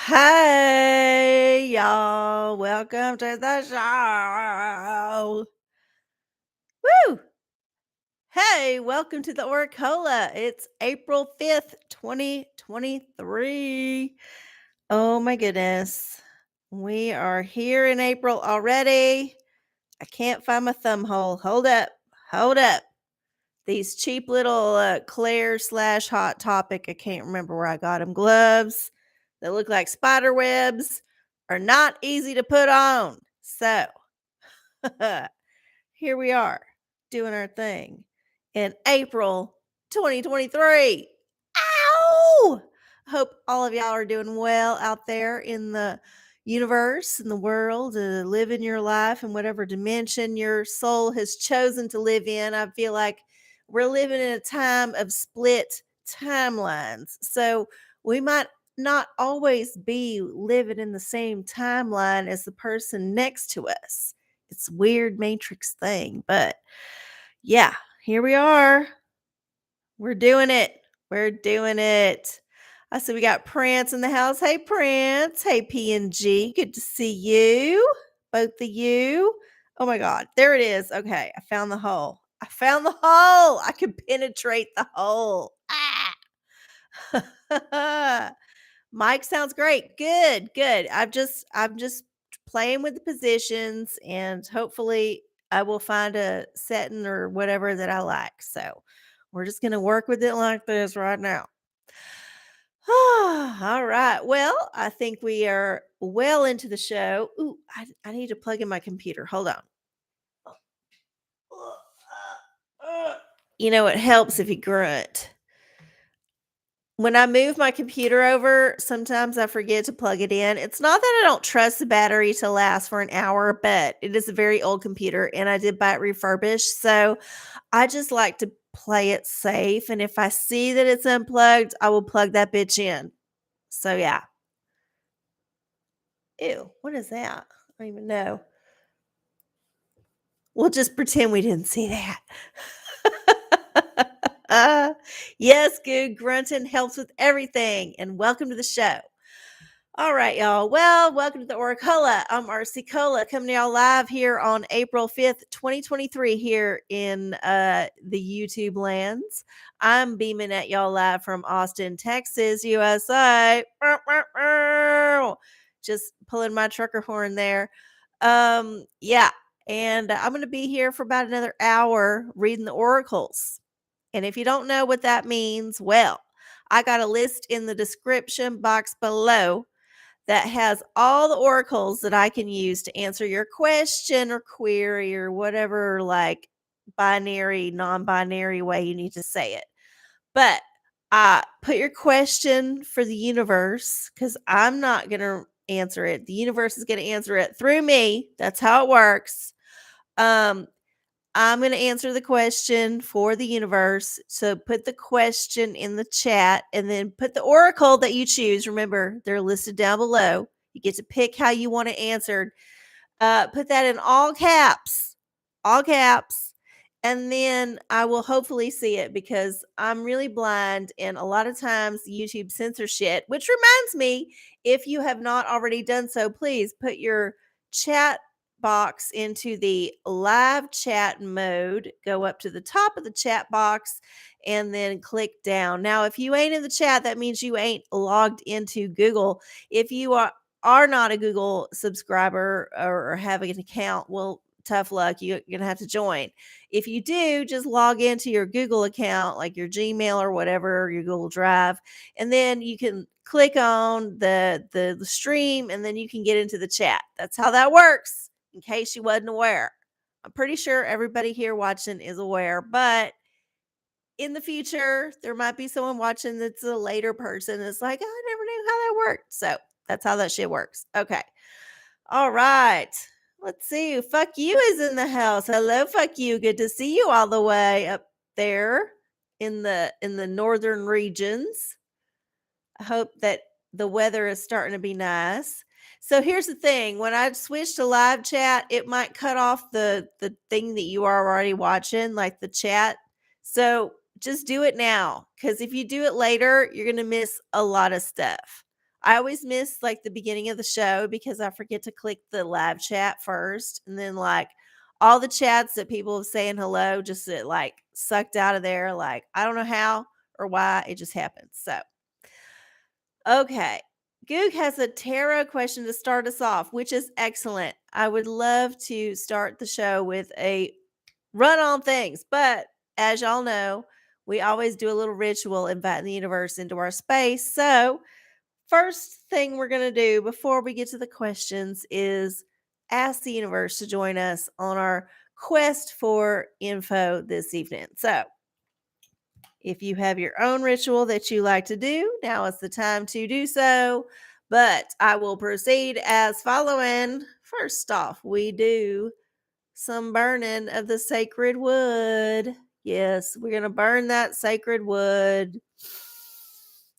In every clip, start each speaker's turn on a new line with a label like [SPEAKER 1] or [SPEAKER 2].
[SPEAKER 1] Hey, y'all. Welcome to the show. Woo! Hey, welcome to the OraCola. It's April 5th, 2023. Oh my goodness. We are here in April already. I can't find my thumb hole. Hold up. Hold up. These cheap little Claire / Hot Topic, I can't remember where I got them, gloves that look like spider webs are not easy to put on. So here we are doing our thing in April 2023. Ow! Hope all of y'all are doing well out there in the universe, in the world, living your life in whatever dimension your soul has chosen to live in. I feel like we're living in a time of split timelines. So we might not always be living in the same timeline as the person next to us. It's a weird matrix thing, but yeah, here we are. We're doing it. We're doing it. I see we got Prince in the house. Hey, Prince. Hey, PNG. Good to see you. Both of you. Oh my God. There it is. Okay. I found the hole. I found the hole. I can penetrate the hole. Ah. Mike sounds great. Good. Good. I'm just playing with the positions and hopefully I will find a setting or whatever that I like. So we're just going to work with it like this right now. All right. Well, I think we are well into the show. Ooh, I need to plug in my computer. Hold on. You know, it helps if you grunt. When I move my computer over, sometimes I forget to plug it in. It's not that I don't trust the battery to last for an hour, but it is a very old computer and I did buy it refurbished. So I just like to play it safe. And if I see that it's unplugged, I will plug that bitch in. So yeah. Ew, what is that? I don't even know. We'll just pretend we didn't see that. Yes, good grunting helps with everything. And welcome to the show. All right, y'all. Well, welcome to the OraCola. I'm RC Cola coming to y'all live here on April 5th, 2023, here in the YouTube lands. I'm beaming at y'all live from Austin, Texas, USA. Just pulling my trucker horn there. Yeah. And I'm going to be here for about another hour reading the oracles. And if you don't know what that means, well, I got a list in the description box below that has all the oracles that I can use to answer your question or query or whatever, like binary, non-binary way you need to say it. But put your question for the universe because I'm not going to answer it. The universe is going to answer it through me. That's how it works. I'm going to answer the question for the universe. So put the question in the chat and then put the oracle that you choose. Remember, they're listed down below. You get to pick how you want it answered. Put that in all caps, all caps. And then I will hopefully see it because I'm really blind. And a lot of times YouTube censors shit, which reminds me, if you have not already done so, please put your chat box into the live chat mode. Go up to the top of the chat box and then click down. Now, if you ain't in the chat, that means you ain't logged into Google. If you are not a Google subscriber or have an account, well, tough luck. You're going to have to join. If you do, just log into your Google account, like your Gmail or whatever, your Google Drive, and then you can click on the stream and then you can get into the chat. That's how that works, in case you wasn't aware. I'm pretty sure everybody here watching is aware, but in the future, there might be someone watching that's a later person that's like, I never knew how that worked. So that's how that shit works. Okay. All right. Let's see. Fuck you is in the house. Hello, fuck you. Good to see you all the way up there in the northern regions. I hope that the weather is starting to be nice. So here's the thing. When I switch to live chat, it might cut off the thing that you are already watching, like the chat. So just do it now. Because if you do it later, you're going to miss a lot of stuff. I always miss like the beginning of the show because I forget to click the live chat first. And then like all the chats that people have saying hello just get like sucked out of there. Like, I don't know how or why it just happens. So, okay. Goog has a tarot question to start us off, which is excellent. I would love to start the show with a run on things, but as y'all know, we always do a little ritual inviting the universe into our space. So, first thing we're going to do before we get to the questions is ask the universe to join us on our quest for info this evening. So, if you have your own ritual that you like to do, now is the time to do so. But I will proceed as following. First off, we do some burning of the sacred wood. Yes, we're going to burn that sacred wood.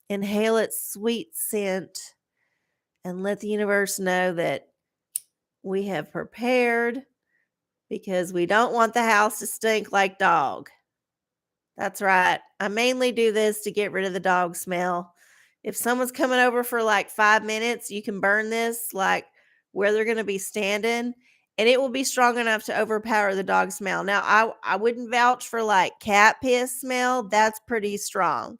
[SPEAKER 1] Inhale its sweet scent and let the universe know that we have prepared because we don't want the house to stink like dog. That's right. I mainly do this to get rid of the dog smell. If someone's coming over for like 5 minutes, you can burn this like where they're going to be standing, and it will be strong enough to overpower the dog smell. Now, I wouldn't vouch for like cat piss smell. That's pretty strong.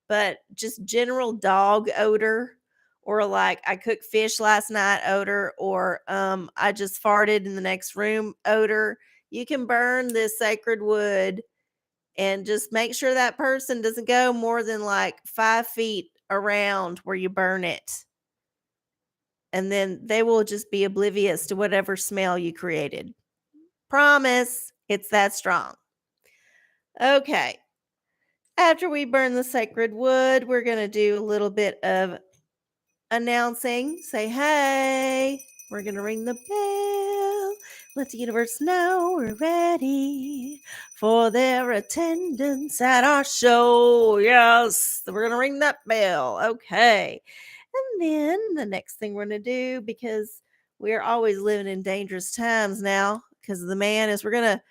[SPEAKER 1] But just general dog odor, or like I cooked fish last night odor, or I just farted in the next room odor. You can burn this sacred wood and just make sure that person doesn't go more than like 5 feet around where you burn it. And then they will just be oblivious to whatever smell you created. Promise, it's that strong. Okay. After we burn the sacred wood, we're going to do a little bit of announcing. Say, hey, we're going to ring the bell. Let the universe know we're ready for their attendance at our show. Yes, we're going to ring that bell. Okay. And then the next thing we're going to do, because we're always living in dangerous times now because of the man, is we're going to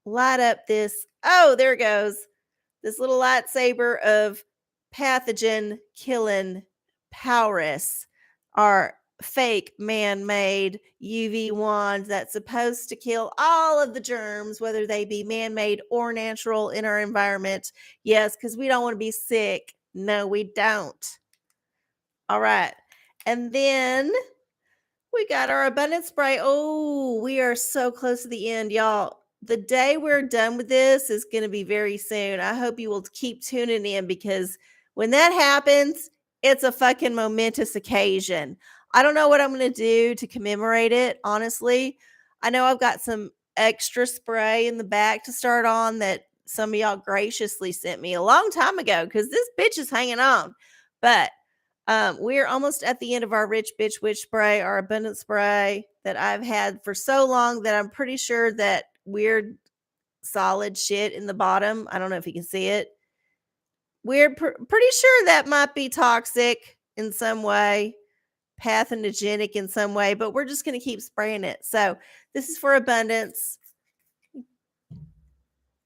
[SPEAKER 1] light up this. Oh, there it goes. This little lightsaber of pathogen killing Powris, our fake man-made UV wand that's supposed to kill all of the germs, whether they be man-made or natural in our environment. Yes, because we don't want to be sick. No, we don't. All right. And then we got our abundance spray. Oh, we are so close to the end, y'all. The day we're done with this is going to be very soon. I hope you will keep tuning in because when that happens, it's a fucking momentous occasion. I don't know what I'm going to do to commemorate it, honestly. I know I've got some extra spray in the back to start on that some of y'all graciously sent me a long time ago because this bitch is hanging on. But we're almost at the end of our rich bitch witch spray, our abundance spray that I've had for so long that I'm pretty sure that weird solid shit in the bottom. I don't know if you can see it. We're pretty sure that might be toxic in some way, pathogenic in some way, but we're just going to keep spraying it. So this is for abundance.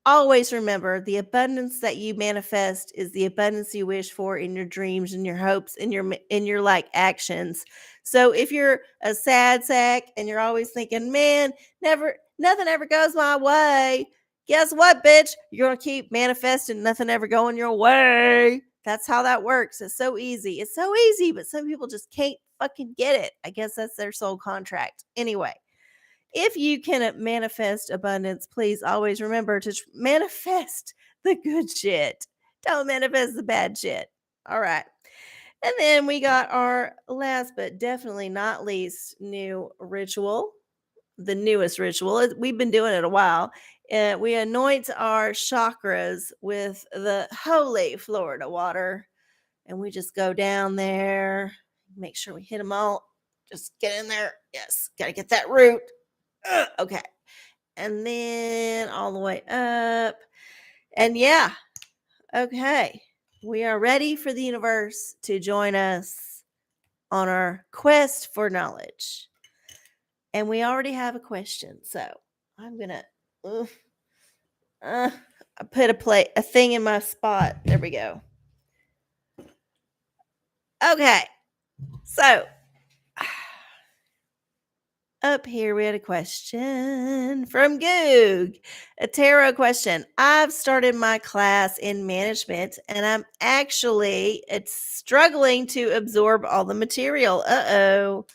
[SPEAKER 1] Always remember the abundance that you manifest is the abundance you wish for in your dreams and your hopes and your like actions. So if you're a sad sack and you're always thinking, man, nothing ever goes my way, guess what, bitch? You're gonna keep manifesting nothing ever going your way. That's how that works. It's so easy. It's so easy, but some people just can't fucking get it. I guess that's their soul contract. Anyway. If you can manifest abundance, please always remember to manifest the good shit. Don't manifest the bad shit. All right. And then we got our last but definitely not least new ritual, the newest ritual. We've been doing it a while. We anoint our chakras with the holy Florida water. And we just go down there, make sure we hit them all. Just get in there. Yes, got to get that root. Okay. And then all the way up. And yeah. Okay. We are ready for the universe to join us on our quest for knowledge. And we already have a question. So I'm going to I put a thing in my spot. There we go. Okay. So up here we had a question from Goog. A tarot question. I've started my class in management and I'm actually it's struggling to absorb all the material. Uh-oh.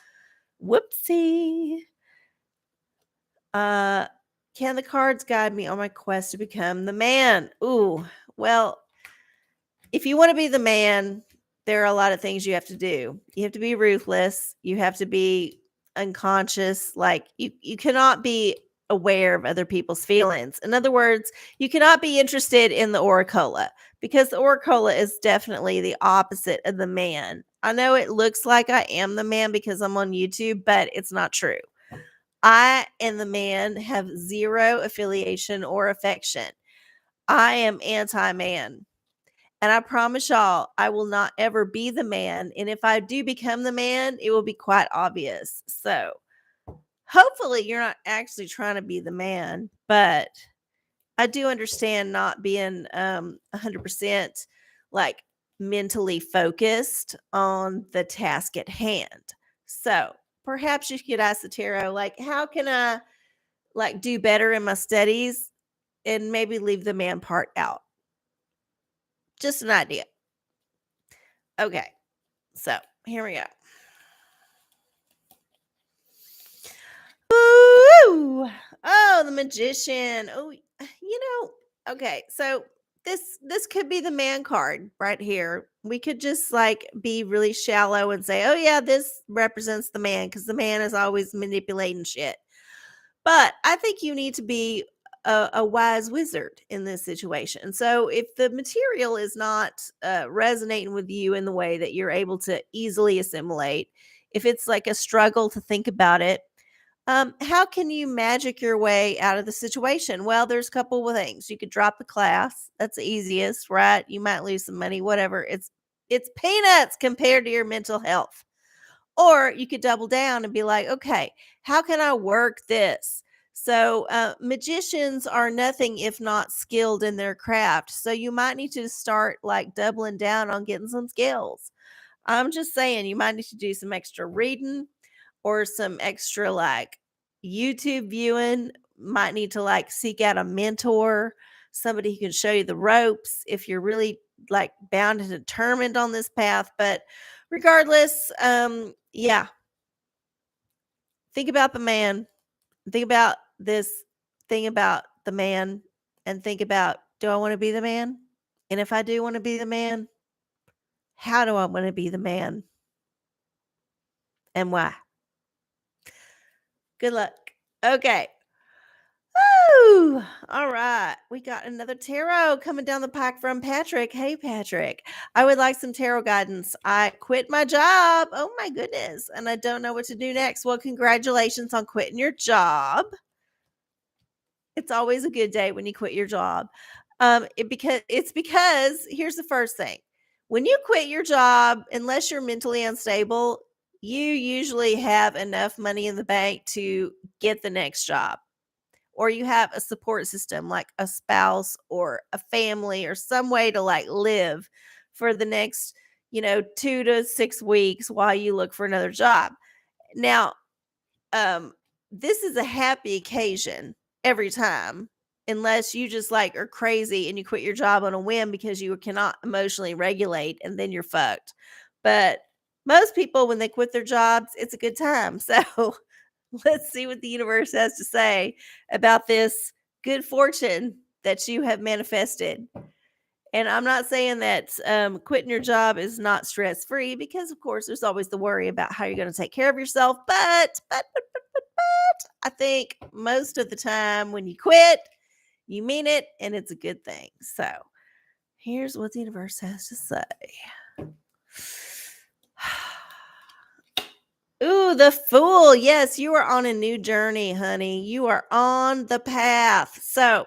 [SPEAKER 1] Whoopsie. Can the cards guide me on my quest to become the man? Ooh, well, if you want to be the man, there are a lot of things you have to do. You have to be ruthless. You have to be unconscious. Like you cannot be aware of other people's feelings. In other words, you cannot be interested in the OraCola because the OraCola is definitely the opposite of the man. I know it looks like I am the man because I'm on YouTube, but it's not true. I and the man have zero affiliation or affection. I am anti man. And I promise y'all, I will not ever be the man. And if I do become the man, it will be quite obvious. So hopefully you're not actually trying to be the man, but I do understand not being 100% like mentally focused on the task at hand. So perhaps you could ask the tarot, like, how can I like do better in my studies and maybe leave the man part out? Just an idea. Okay. So here we go. Ooh. Oh, the magician. Oh, okay. So this could be the man card right here. We could just like be really shallow and say, "Oh yeah, this represents the man because the man is always manipulating shit." But I think you need to be a wise wizard in this situation. So if the material is not resonating with you in the way that you're able to easily assimilate, if it's like a struggle to think about it, how can you magic your way out of the situation? Well, there's a couple of things. You could drop the class. That's the easiest, right? You might lose some money, whatever. It's peanuts compared to your mental health. Or you could double down and be like, okay, how can I work this? So, magicians are nothing if not skilled in their craft. So, you might need to start like doubling down on getting some skills. I'm just saying, you might need to do some extra reading or some extra like YouTube viewing. Might need to like seek out a mentor, somebody who can show you the ropes if you're really like bound and determined on this path. But regardless, yeah, think about the man. Think about this thing about the man and think about, do I want to be the man? And if I do want to be the man, how do I want to be the man and why? Good luck. Okay. Woo! All right. We got another tarot coming down the pike from Patrick. Hey, Patrick. I would like some tarot guidance. I quit my job. Oh, my goodness. And I don't know what to do next. Well, congratulations on quitting your job. It's always a good day when you quit your job. Because here's the first thing. When you quit your job, unless you're mentally unstable, you usually have enough money in the bank to get the next job, or you have a support system like a spouse or a family or some way to like live for the next 2 to 6 weeks while you look for another job. Now, this is a happy occasion every time, unless you just like are crazy and you quit your job on a whim because you cannot emotionally regulate, and then you're fucked. But most people, when they quit their jobs, it's a good time. So let's see what the universe has to say about this good fortune that you have manifested. And I'm not saying that quitting your job is not stress free, because, of course, there's always the worry about how you're going to take care of yourself. But I think most of the time when you quit, you mean it, and it's a good thing. So here's what the universe has to say. Ooh, the Fool. Yes, you are on a new journey, honey. You are on the path. So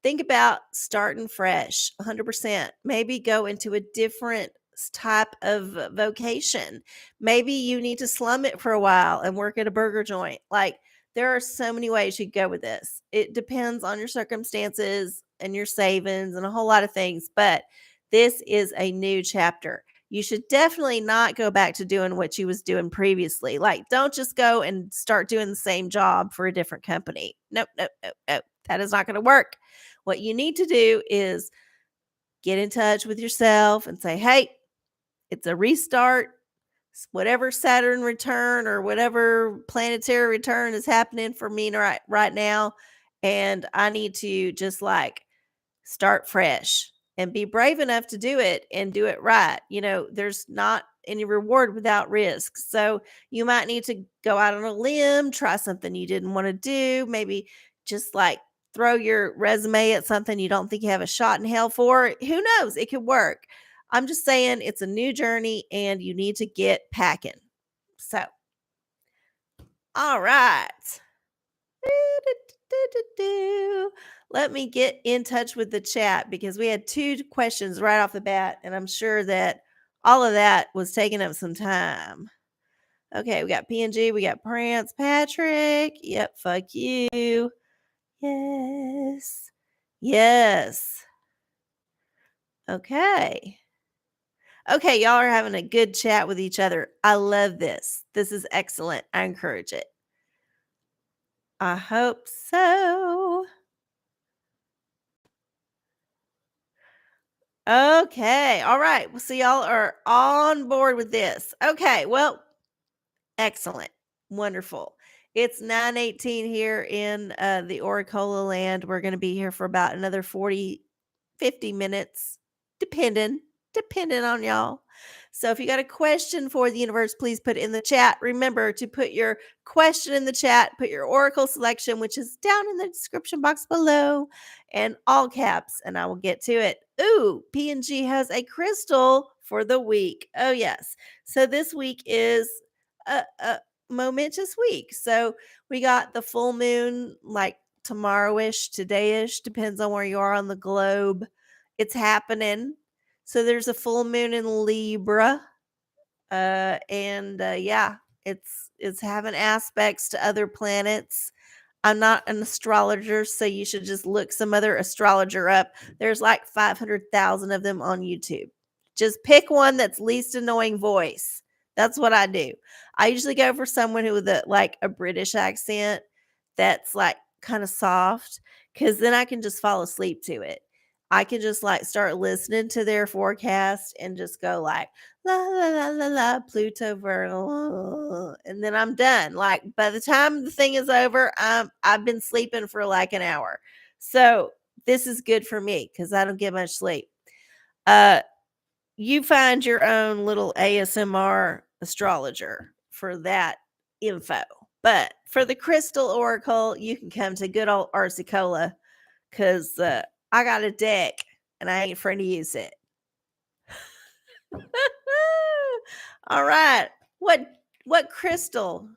[SPEAKER 1] think about starting fresh, 100%. Maybe go into a different type of vocation. Maybe you need to slum it for a while and work at a burger joint. Like, there are so many ways you could go with this. It depends on your circumstances and your savings and a whole lot of things. But this is a new chapter. you should definitely not go back to doing what you was doing previously. Like, don't just go and start doing the same job for a different company. Nope, nope, nope, nope. That is not going to work. What you need to do is get in touch with yourself and say, hey, it's a restart. Whatever Saturn return or whatever planetary return is happening for me right now. And I need to just like start fresh and be brave enough to do it and do it right. There's not any reward without risk. So you might need to go out on a limb, try something you didn't want to do, maybe just like throw your resume at something you don't think you have a shot in hell for. Who knows? It could work. I'm just saying it's a new journey and you need to get packing. So, all right. Let me get in touch with the chat because we had 2 questions right off the bat, and I'm sure that all of that was taking up some time. Okay, we got PNG, we got Prance, Patrick. Yep, fuck you. Yes. Yes. Okay. Okay, y'all are having a good chat with each other. I love this. This is excellent. I encourage it. I hope so. Okay. All right. Well, so y'all are on board with this. Okay. Well, excellent. Wonderful. It's 9:18 here in the OraCola land. We're going to be here for about another 40, 50 minutes, depending on y'all. So if you got a question for the universe, please put it in the chat. Remember to put your question in the chat, put your oracle selection, which is down in the description box below, and all caps, and I will get to it. Ooh, P&G has a crystal for the week. Oh, yes. So this week is a momentous week. So we got the full moon like tomorrow-ish, today-ish, depends on where you are on the globe. It's happening. So there's a full moon in Libra. Yeah, it's having aspects to other planets. I'm not an astrologer, so you should just look some other astrologer up. There's like 500,000 of them on YouTube. Just pick one that's least annoying voice. That's what I do. I usually go for someone who with a British accent that's like kind of soft, because then I can just fall asleep to it. I can just like start listening to their forecast and just go like la la la la la Pluto Virgo, and then I'm done. Like by the time the thing is over, I've been sleeping for like an hour. So this is good for me because I don't get much sleep. You find your own little ASMR astrologer for that info. But for the crystal oracle, you can come to good old OraCola because I got a deck and I ain't afraid to use it. All right. What crystal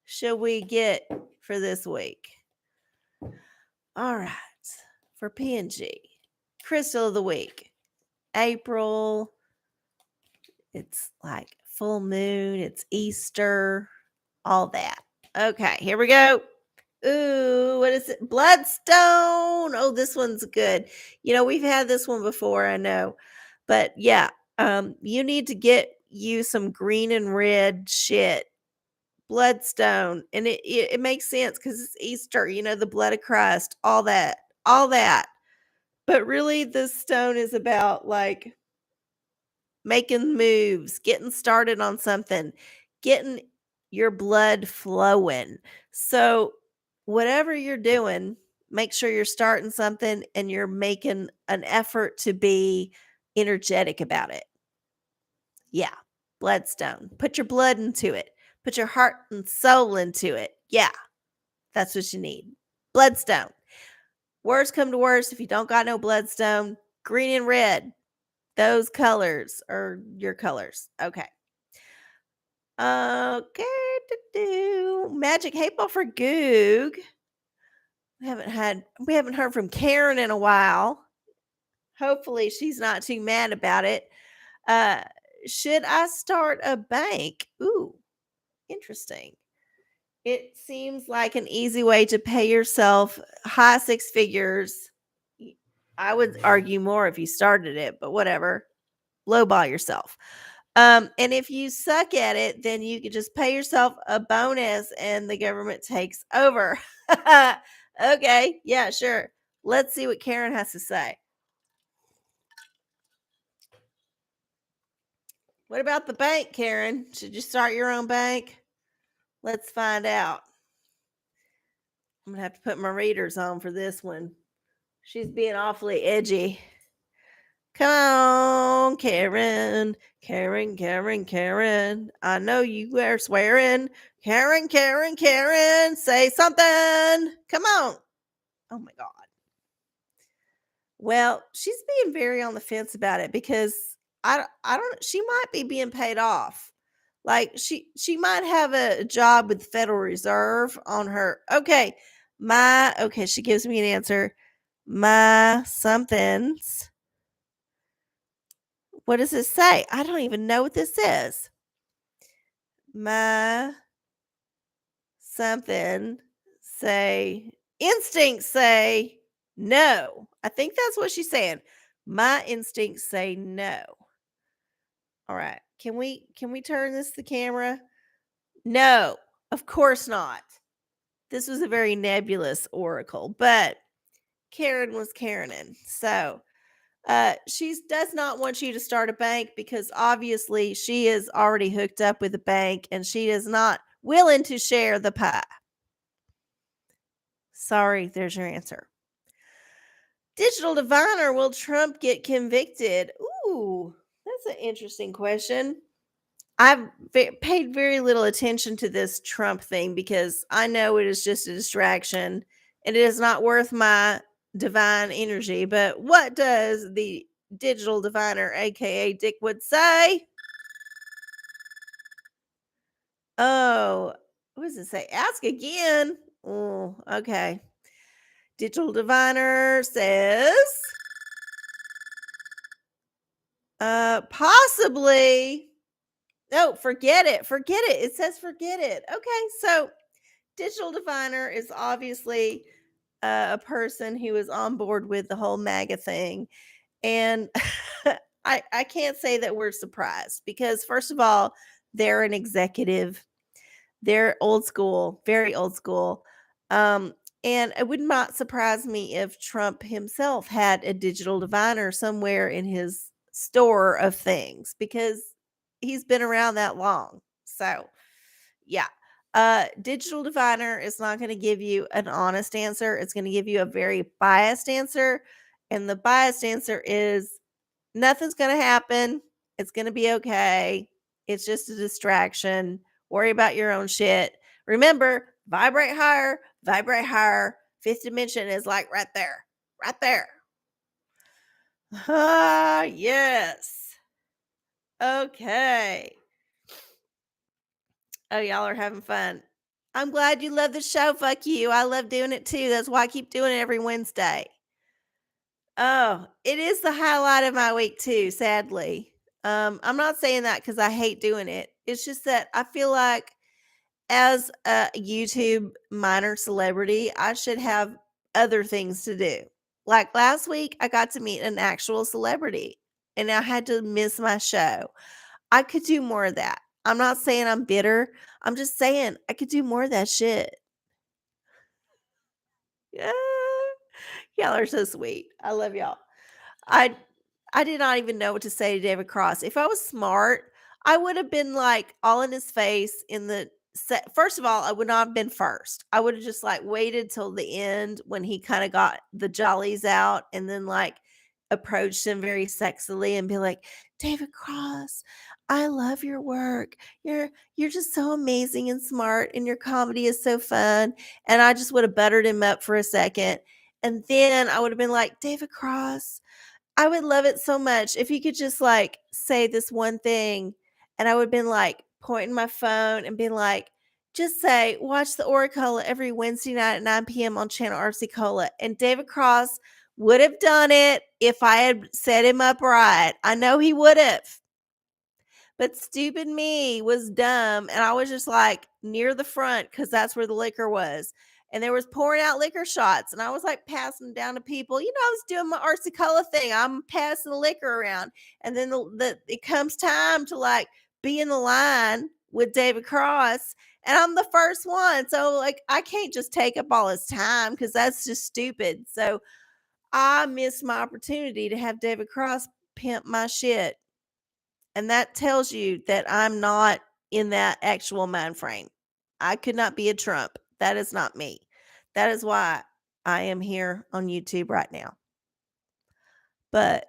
[SPEAKER 1] should we get for this week? All right. For PNG, crystal of the week. April. It's like full moon, it's Easter, all that. Okay, here we go. Ooh, what is it? Bloodstone. Oh, this one's good. We've had this one before, I know. But yeah, you need to get you some green and red shit. Bloodstone. And it makes sense because it's Easter, the blood of Christ, all that. All that. But really, this stone is about like making moves, getting started on something, getting your blood flowing. So, whatever you're doing, make sure you're starting something and you're making an effort to be energetic about it. Yeah, bloodstone. Put your blood into it, put your heart and soul into it. Yeah, that's what you need. Bloodstone. Worst come to worst, if you don't got no bloodstone, green and red. Those colors are your colors. Okay. Okay. Magic 8 Ball for Goog. We haven't heard from Karen in a while. Hopefully she's not too mad about it. Should I start a bank? Ooh, interesting. It seems like an easy way to pay yourself high 6 figures. I would argue more if you started it, but whatever. Lowball yourself. And if you suck at it, then you could just pay yourself a bonus and the government takes over. Okay, yeah, sure. Let's see what Karen has to say. What about the bank, Karen? Should you start your own bank? Let's find out. I'm gonna have to put my readers on for this one. She's being awfully edgy. Come on, Karen. Karen, Karen, Karen. I know you are swearing. Karen, Karen, Karen. Say something. Come on. Oh my God. Well, she's being very on the fence about it because I don't she might be being paid off. Like she might have a job with the Federal Reserve on her. Okay, she gives me an answer. My somethings. What does it say? I don't even know what this is. My something say instincts say no. I think that's what she's saying. My instincts say no. All right. Can we turn this to the camera? No, of course not. This was a very nebulous oracle, but Karen was Karenin. So she does not want you to start a bank because obviously she is already hooked up with a bank and she is not willing to share the pie. Sorry, there's your answer. Digital diviner, will Trump get convicted? Ooh, that's an interesting question. I've paid very little attention to this Trump thing because I know it is just a distraction and it is not worth my divine energy. But what does the digital diviner, aka Dickwood, say? Oh, what does it say? Ask again. Oh, okay. Digital diviner says possibly. No, forget it. Forget it. It says forget it. Okay, so digital diviner is obviously a person who is on board with the whole MAGA thing. And I can't say that we're surprised because, first of all, they're an executive, they're old school, very old school. Um, and it would not surprise me if Trump himself had a digital diviner somewhere in his store of things because he's been around that long. So, yeah. Digital diviner is not going to give you an honest answer. It's going to give you a very biased answer. And the biased answer is nothing's going to happen. It's going to be okay. It's just a distraction. Worry about your own shit. Remember, vibrate higher, vibrate higher. Fifth dimension is like right there, right there. Ah, yes. Okay. Oh, y'all are having fun. I'm glad you love the show. Fuck you. I love doing it too. That's why I keep doing it every Wednesday. Oh, it is the highlight of my week too, sadly. I'm not saying that because I hate doing it. It's just that I feel like as a YouTube minor celebrity, I should have other things to do. Like last week, I got to meet an actual celebrity and I had to miss my show. I could do more of that. I'm not saying I'm bitter. I'm just saying I could do more of that shit. Yeah. Y'all are so sweet. I love y'all. I I did not even know what to say to David Cross. If I was smart, I would have been like all in his face in the first of all, I would not have been first. I would have just like waited till the end when he kind of got the jollies out and then like approached him very sexily and be like, "David Cross, I love your work. You're just so amazing and smart and your comedy is so fun." And I just would have buttered him up for a second. And then I would have been like, "David Cross, I would love it so much if you could just, like, say this one thing," and I would have been, like, pointing my phone and being like, "Just say, watch the OraCola every Wednesday night at 9 p.m. on channel RC Cola," and David Cross would have done it if I had set him up right. I know he would have. But stupid me was dumb, and I was just, like, near the front because that's where the liquor was, and there was pouring out liquor shots, and I was like passing them down to people. I was doing my OraCola thing. I'm passing the liquor around, and then it comes time to like be in the line with David Cross, and I'm the first one. So like I can't just take up all his time because that's just stupid. So I missed my opportunity to have David Cross pimp my shit. And that tells you that I'm not in that actual mind frame. I could not be a Trump. That is not me. That is why I am here on YouTube right now. But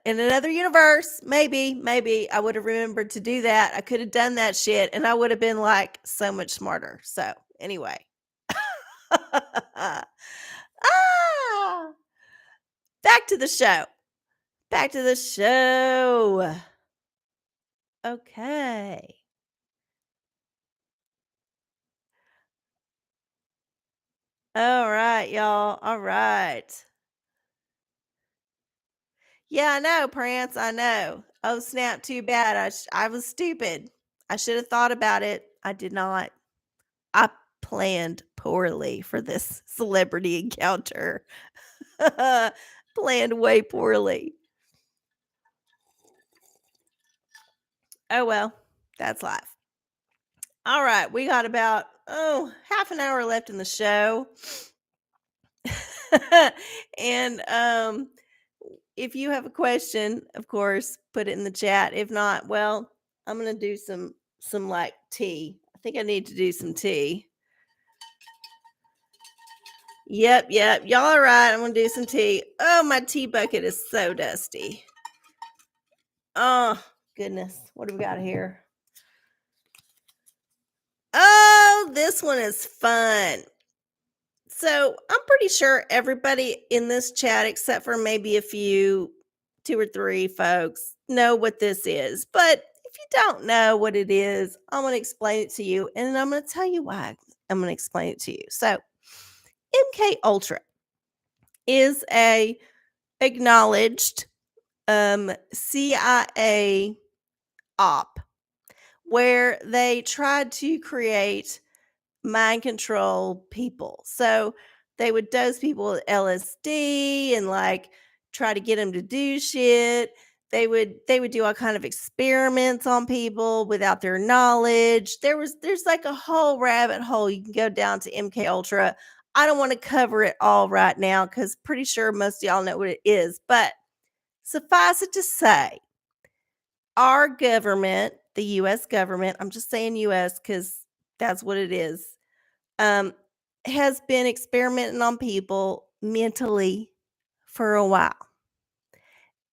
[SPEAKER 1] in another universe, maybe I would have remembered to do that. I could have done that shit and I would have been like so much smarter. So, anyway. ah! Back to the show. Back to the show. Okay. All right, y'all. All right. Yeah, I know, Prince. I know. Oh, snap. Too bad. I was stupid. I should have thought about it. I did not. I planned poorly for this celebrity encounter. Planned way poorly. Oh, well, that's life. All right. We got about, half an hour left in the show. And if you have a question, of course, put it in the chat. If not, well, I'm gonna do some like tea. I think I need to do some tea. Yep. Y'all are right. I'm gonna do some tea. Oh, my tea bucket is so dusty. Oh goodness. What do we got here? Oh, this one is fun. So I'm pretty sure everybody in this chat, except for maybe a few, 2 or 3 folks, know what this is. But if you don't know what it is, I'm going to explain it to you, and I'm going to tell you why I'm going to explain it to you. So MK Ultra is a acknowledged CIA op where they tried to create mind control people. So they would dose people with LSD and like try to get them to do shit. They would do all kind of experiments on people without their knowledge. There's like a whole rabbit hole you can go down to MK Ultra. I don't want to cover it all right now cuz pretty sure most of y'all know what it is, but suffice it to say, our government, the US government, I'm just saying US cuz that's what it is, has been experimenting on people mentally for a while.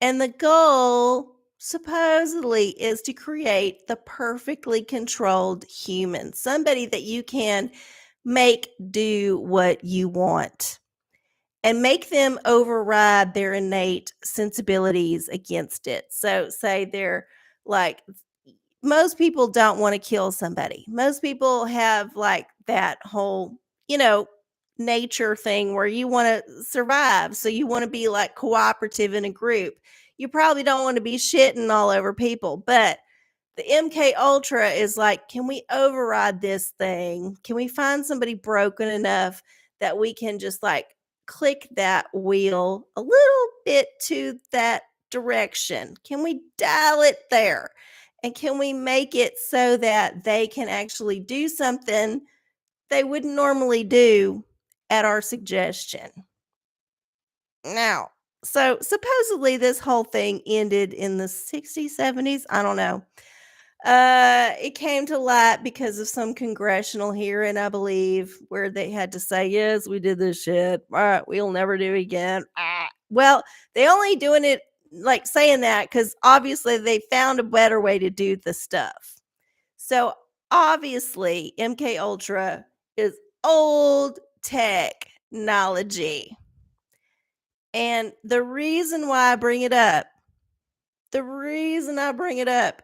[SPEAKER 1] And the goal, supposedly, is to create the perfectly controlled human, somebody that you can make do what you want and make them override their innate sensibilities against it. So, say they're like, most people don't want to kill somebody. Most people have like that whole, you know, nature thing where you want to survive. So you want to be like cooperative in a group. You probably don't want to be shitting all over people, but the MK Ultra is like, can we override this thing? Can we find somebody broken enough that we can just like click that wheel a little bit to that direction? Can we dial it there? And can we make it so that they can actually do something they wouldn't normally do at our suggestion? Now, so supposedly this whole thing ended in the 60s, 70s. I don't know. It came to light because of some congressional hearing, I believe, where they had to say, yes, we did this shit. All right, we'll never do it again. Well, they only doing it like saying that because obviously they found a better way to do the stuff. So obviously, MK Ultra is old technology. And the reason why I bring it up,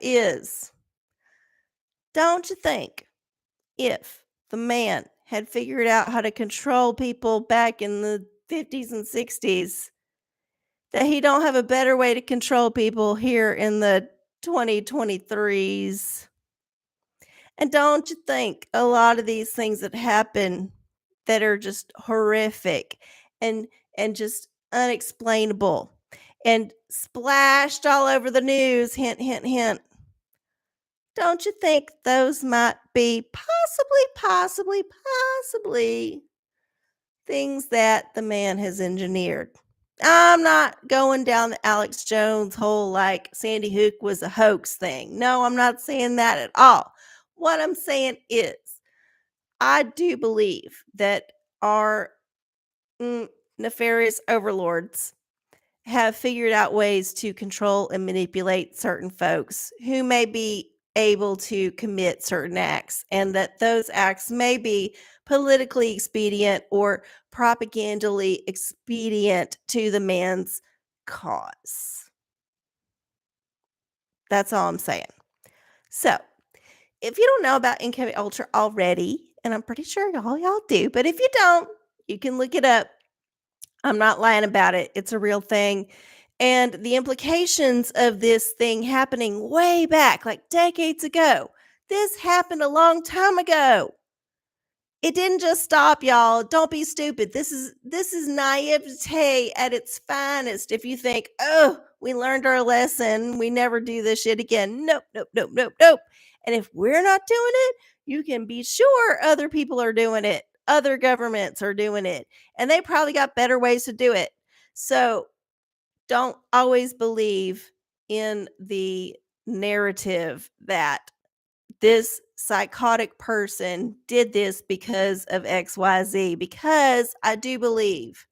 [SPEAKER 1] is, don't you think if the man had figured out how to control people back in the 50s and 60s, that he don't have a better way to control people here in the 2023s? And don't you think a lot of these things that happen that are just horrific and just unexplainable and splashed all over the news. Hint, hint, hint. Don't you think those might be possibly things that the man has engineered? I'm not going down the Alex Jones whole like Sandy Hook was a hoax thing. No, I'm not saying that at all. What I'm saying is, I do believe that our nefarious overlords have figured out ways to control and manipulate certain folks who may be able to commit certain acts, and that those acts may be politically expedient or propagandally expedient to the man's cause. That's all I'm saying. So, if you don't know about MK Ultra already, and I'm pretty sure y'all do, but if you don't, you can look it up. I'm not lying about it. It's a real thing. And the implications of this thing happening way back, like decades ago. This happened a long time ago. It didn't just stop, y'all. Don't be stupid. This is naivete at its finest. If you think, oh, we learned our lesson, we never do this shit again. Nope, nope, nope, nope, nope. And if we're not doing it, you can be sure other people are doing it. Other governments are doing it. And they probably got better ways to do it. So don't always believe in the narrative that this psychotic person did this because of XYZ, because I do believe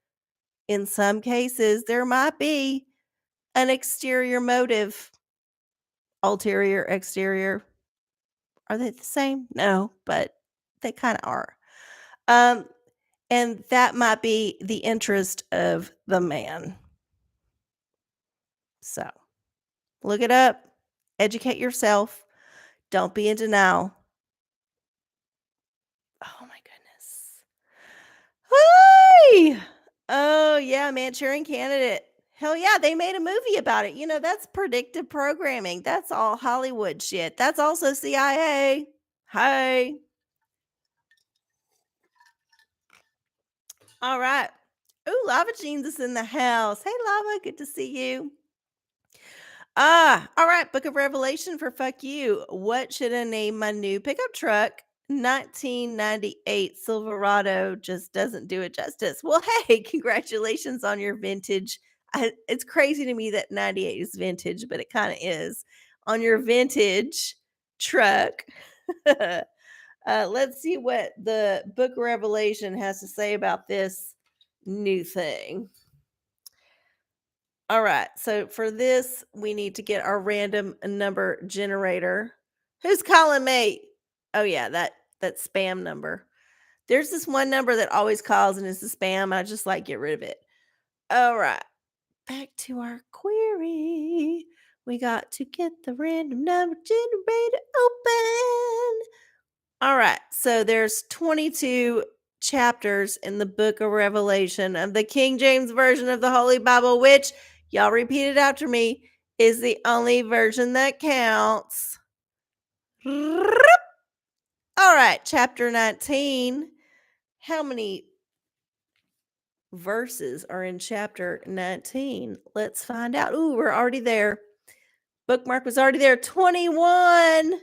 [SPEAKER 1] in some cases there might be an exterior motive. Ulterior, exterior. Are they the same? No, but they kind of are. And that might be the interest of the man. So look it up, educate yourself, don't be in denial. Oh my goodness. Hi! Oh yeah, Manchurian Candidate. Hell yeah, they made a movie about it. You know, that's predictive programming. That's all Hollywood shit. That's also CIA. Hi. All right. Ooh, Lava Jeans is in the house. Hey, Lava, good to see you. All right. Book of Revelation for fuck you. What should I name my new pickup truck? 1998 Silverado just doesn't do it justice. Well, hey, congratulations on your vintage. It's crazy to me that 98 is vintage, but it kind of is. On your vintage truck. Let's see what the Book of Revelation has to say about this new thing. All right. So for this, we need to get our random number generator. Who's calling me? Oh yeah, that spam number. There's this one number that always calls and it's a spam. I just like get rid of it. All right. Back to our query. We got to get the random number generator open. All right. So there's 22 chapters in the Book of Revelation of the King James Version of the Holy Bible, which, y'all repeat it after me, is the only version that counts. All right. Chapter 19. How many verses are in chapter 19? Let's find out. Ooh, we're already there. Bookmark was already there. 21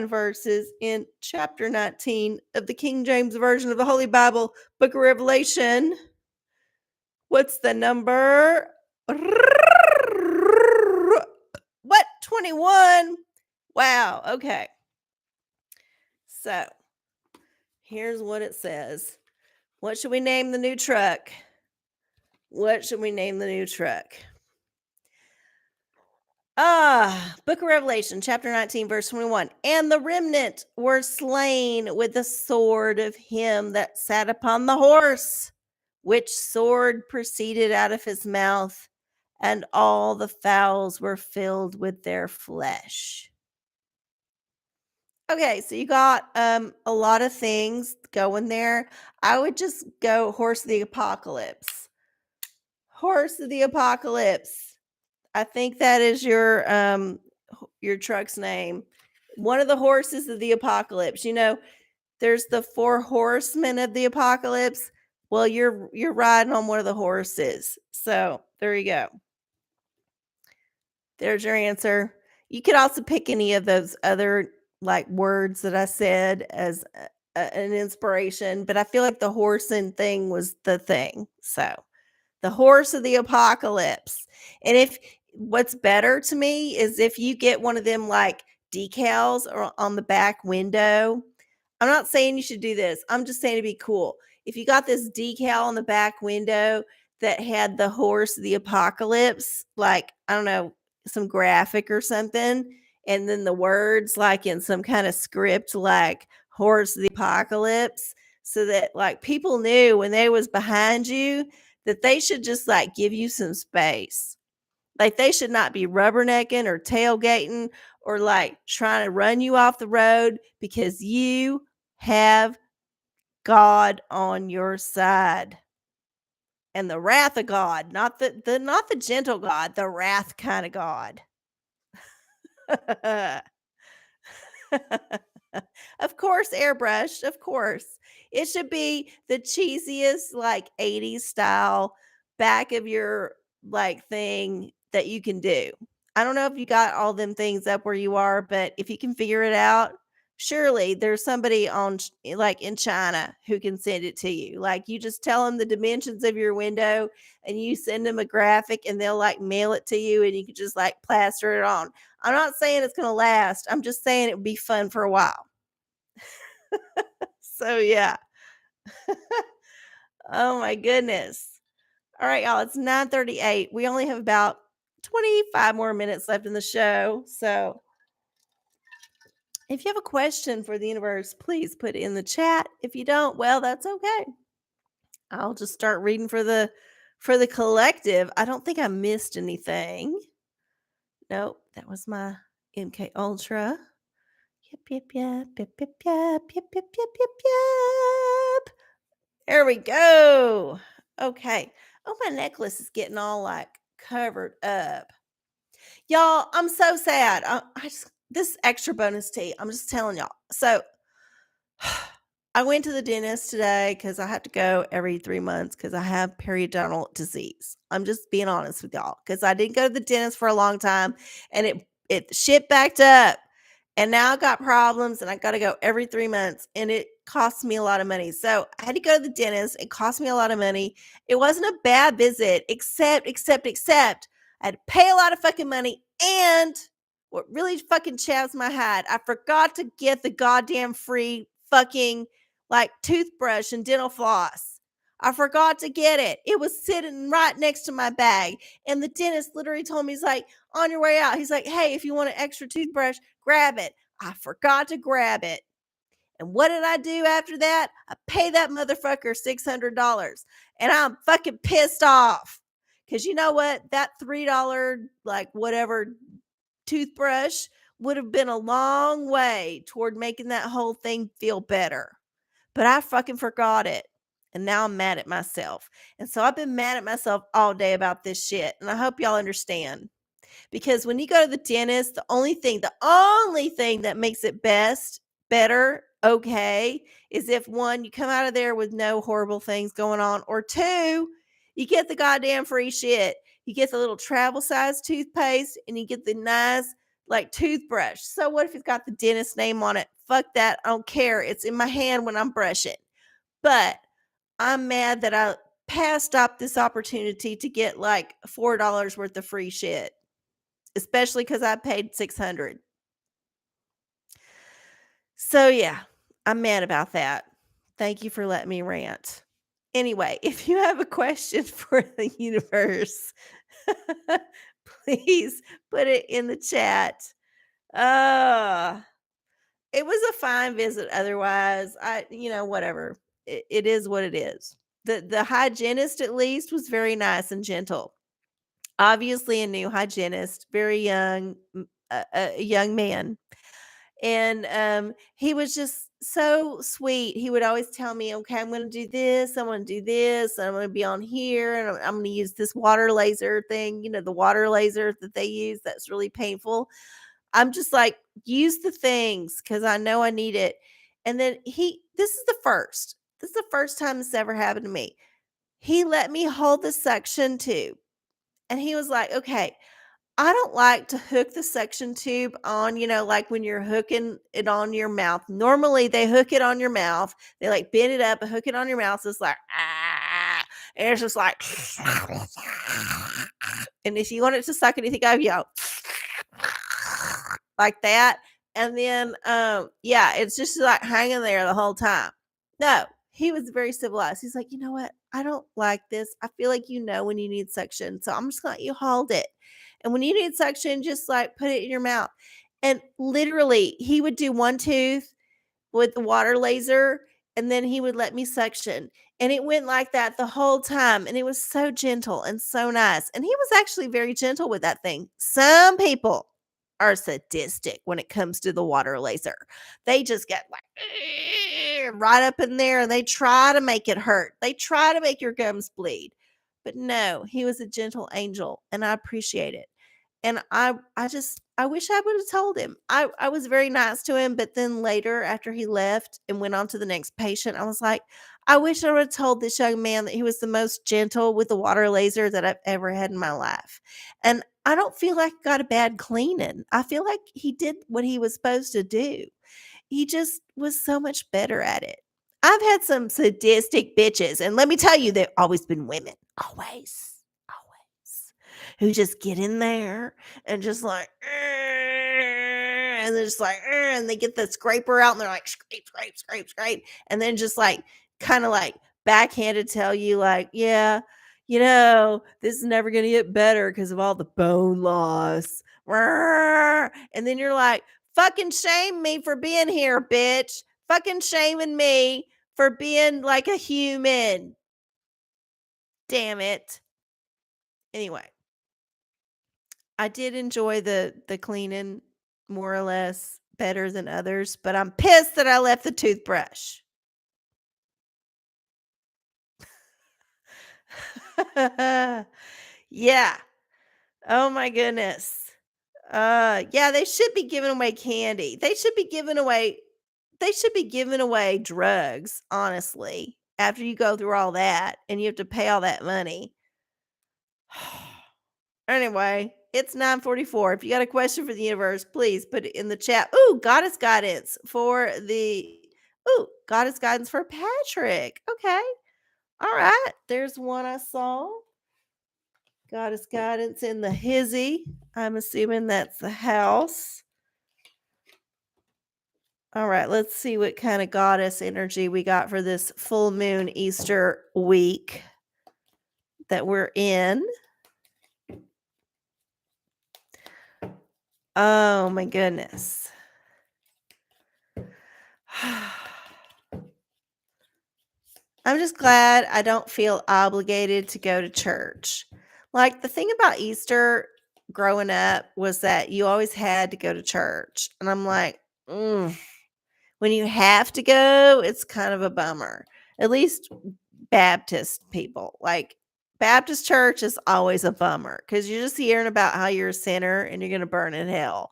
[SPEAKER 1] verses in chapter 19 of the King James Version of the Holy Bible, Book of Revelation. What's the number? What? 21? Wow. Okay. So here's what it says. What should we name the new truck? What should we name the new truck? Book of Revelation, chapter 19, verse 21. And the remnant were slain with the sword of him that sat upon the horse, which sword proceeded out of his mouth, and all the fowls were filled with their flesh. Okay, so you got a lot of things going there. I would just go Horse of the Apocalypse. Horse of the Apocalypse. I think that is your truck's name. One of the horses of the apocalypse. You know, There's the 4 horsemen of the apocalypse. Well, you're riding on one of the horses. So, there you go. There's your answer. You could also pick any of those other, like, words that I said as an inspiration, but I feel like the horse and thing was the thing. So, the horse of the apocalypse. And if what's better to me is if you get one of them, like, decals or on the back window. I'm not saying you should do this. I'm just saying it'd be cool. If you got this decal on the back window that had the horse of the apocalypse, like, I don't know, some graphic or something, and then the words like in some kind of script like horse of the apocalypse, so that like people knew when they was behind you that they should just like give you some space. Like, they should not be rubbernecking or tailgating or, like, trying to run you off the road because you have God on your side. And the wrath of God, not the gentle God, the wrath kinda God. Of course, airbrush, of course. It should be the cheesiest, like, 80s style back of your, like, thing that you can do. I don't know if you got all them things up where you are, but if you can figure it out, surely there's somebody on like, in China who can send it to you. Like, you just tell them the dimensions of your window, and you send them a graphic, and they'll, like, mail it to you, and you can just, like, plaster it on. I'm not saying it's gonna last. I'm just saying it would be fun for a while. So, yeah. Oh my goodness. All right, y'all, it's 9:38. We only have about 25 more minutes left in the show. So, if you have a question for the universe, please put it in the chat. If you don't, well, that's okay. I'll just start reading for the collective. I don't think I missed anything. Nope, that was my MK Ultra. Yep, yep, yep, yep, yep, yep, yep, yep, yep, yep, yep. There we go. Okay. Oh, my necklace is getting all like covered up. Y'all, I'm so sad. I just this extra bonus tea. I'm just telling y'all. So I went to the dentist today because I have to go every 3 months because I have periodontal disease. I'm just being honest with y'all because I didn't go to the dentist for a long time and it shit backed up. And now I got problems and I got to go every 3 months and it costs me a lot of money. So I had to go to the dentist. It cost me a lot of money. It wasn't a bad visit, except I had to pay a lot of fucking money. And what really fucking chavs my head, I forgot to get the goddamn free fucking like toothbrush and dental floss. I forgot to get it. It was sitting right next to my bag. And the dentist literally told me, he's like, on your way out, he's like, hey, if you want an extra toothbrush, grab it. I forgot to grab it. And what did I do after that? I paid that motherfucker $600. And I'm fucking pissed off. Because you know what? That $3, like whatever toothbrush would have been a long way toward making that whole thing feel better. But I fucking forgot it. And now I'm mad at myself. And so I've been mad at myself all day about this shit. And I hope y'all understand. Because when you go to the dentist, the only thing that makes it better, okay, is if one, you come out of there with no horrible things going on, or two, you get the goddamn free shit. You get the little travel size toothpaste and you get the nice like toothbrush. So what if it's got the dentist name on it? Fuck that. I don't care. It's in my hand when I'm brushing. But I'm mad that I passed up this opportunity to get like $4 worth of free shit, especially because I paid 600. So yeah, I'm mad about that. Thank you for letting me rant. Anyway, if you have a question for the universe, please put it in the chat. Uh it was a fine visit otherwise. Whatever. It is what it is. The hygienist at least was very nice and gentle. Obviously a new hygienist, very young, a young man. And he was just so sweet. He would always tell me, okay, I'm going to do this. I'm going to do this. I'm going to be on here. And I'm going to use this water laser thing, the water laser that they use. That's really painful. I'm just like, use the things because I know I need it. And then this is the first time this ever happened to me. He let me hold the suction tube, and he was like, "Okay, I don't like to hook the suction tube on, like when you're hooking it on your mouth. Normally, they hook it on your mouth. They like bend it up and hook it on your mouth. So it's like, ah, and it's just like, and if you want it to suck anything out, you go like that. And then, yeah, it's just like hanging there the whole time. No, he was very civilized. He's like, you know what? I don't like this. I feel like when you need suction. So I'm just gonna let you hold it. And when you need suction, just like put it in your mouth. And literally, he would do one tooth with the water laser, and then he would let me suction. And it went like that the whole time. And it was so gentle and so nice. And he was actually very gentle with that thing. Some people are sadistic when it comes to the water laser. They just get like right up in there and they try to make it hurt. They try to make your gums bleed. But no, he was a gentle angel and I appreciate it. And I wish I would have told him. I was very nice to him, but then later after he left and went on to the next patient, I was like, I wish I would have told this young man that he was the most gentle with the water laser that I've ever had in my life. And I don't feel like I got a bad cleaning. I feel like he did what he was supposed to do. He just was so much better at it. I've had some sadistic bitches, and let me tell you, they've always been women. Always. Always. Who just get in there and just like, and they're just like, and they get the scraper out and they're like, scrape, scrape, scrape, scrape. And then just like, kind of like backhanded tell you, like, yeah, this is never going to get better because of all the bone loss. And then you're like, fucking shame me for being here, bitch. Fucking shaming me for being like a human. Damn it. Anyway, I did enjoy the cleaning more or less better than others, but I'm pissed that I left the toothbrush. Yeah. Oh my goodness. Yeah, they should be giving away candy. They should be giving away drugs, honestly. After you go through all that and you have to pay all that money. Anyway, it's 9:44. If you got a question for the universe, please put it in the chat. Ooh, goddess guidance for Patrick. Okay. All right. There's one I saw. Goddess guidance in the hizzy. I'm assuming that's the house. All right, let's see what kind of goddess energy we got for this full moon Easter week that we're in. Oh my goodness. I'm just glad I don't feel obligated to go to church. Like the thing about Easter growing up was that you always had to go to church. And I'm like, when you have to go, it's kind of a bummer. At least Baptist people. Like Baptist church is always a bummer because you're just hearing about how you're a sinner and you're going to burn in hell.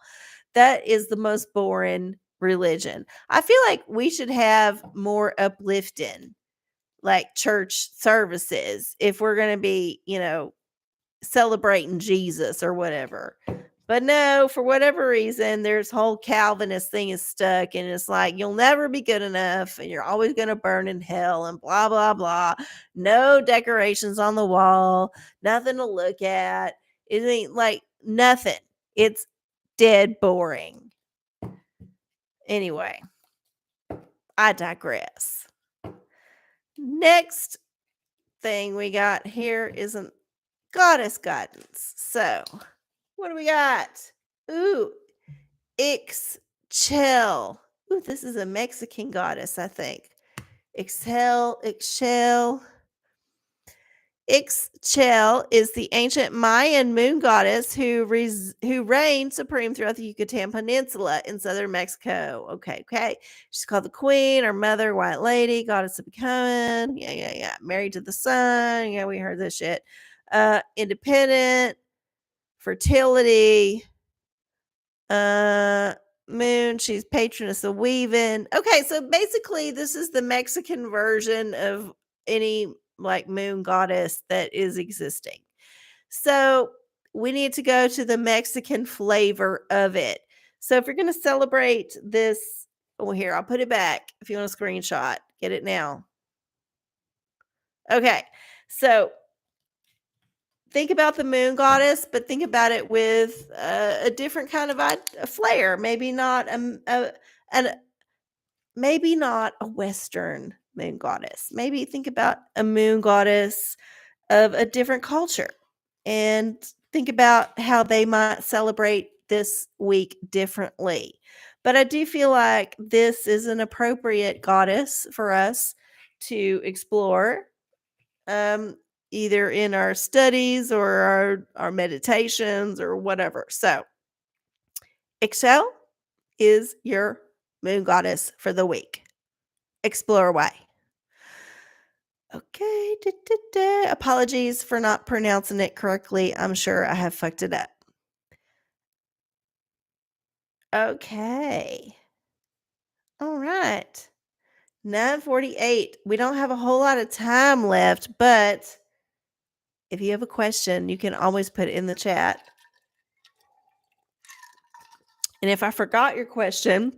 [SPEAKER 1] That is the most boring religion. I feel like we should have more uplifting, like church services if we're going to be, celebrating Jesus or whatever. But no, for whatever reason, there's whole Calvinist thing is stuck, and it's like you'll never be good enough, and you're always going to burn in hell, and blah blah blah. No decorations on the wall, nothing to look at. It ain't like nothing. It's dead boring. Anyway, I digress. Next thing we got here is an goddess guidance. So, what do we got? Ooh, Ixchel. Ooh, this is a Mexican goddess, I think. Ixchel. Ixchel is the ancient Mayan moon goddess who reigned supreme throughout the Yucatan Peninsula in southern Mexico. Okay. She's called the Queen or Mother, White Lady, Goddess of Becoming. Yeah. Married to the sun. Yeah, we heard this shit. Independent, fertility, moon. She's patroness of weaving. Okay, so basically, this is the Mexican version of any like moon goddess that is existing. So we need to go to the Mexican flavor of it. So if you're going to celebrate this, oh, here, I'll put it back if you want a screenshot. Get it now. Okay. So think about the moon goddess, but think about it with a different kind of a flair. Maybe not an maybe not a Western moon goddess. Maybe think about a moon goddess of a different culture and think about how they might celebrate this week differently. But I do feel like this is an appropriate goddess for us to explore, um, either in our studies or our meditations or whatever. So, Excel is your moon goddess for the week. Explore away. Okay. Da, da, da. Apologies for not pronouncing it correctly. I'm sure I have fucked it up. Okay. All right. 9:48. We don't have a whole lot of time left, but if you have a question, you can always put it in the chat. And if I forgot your question,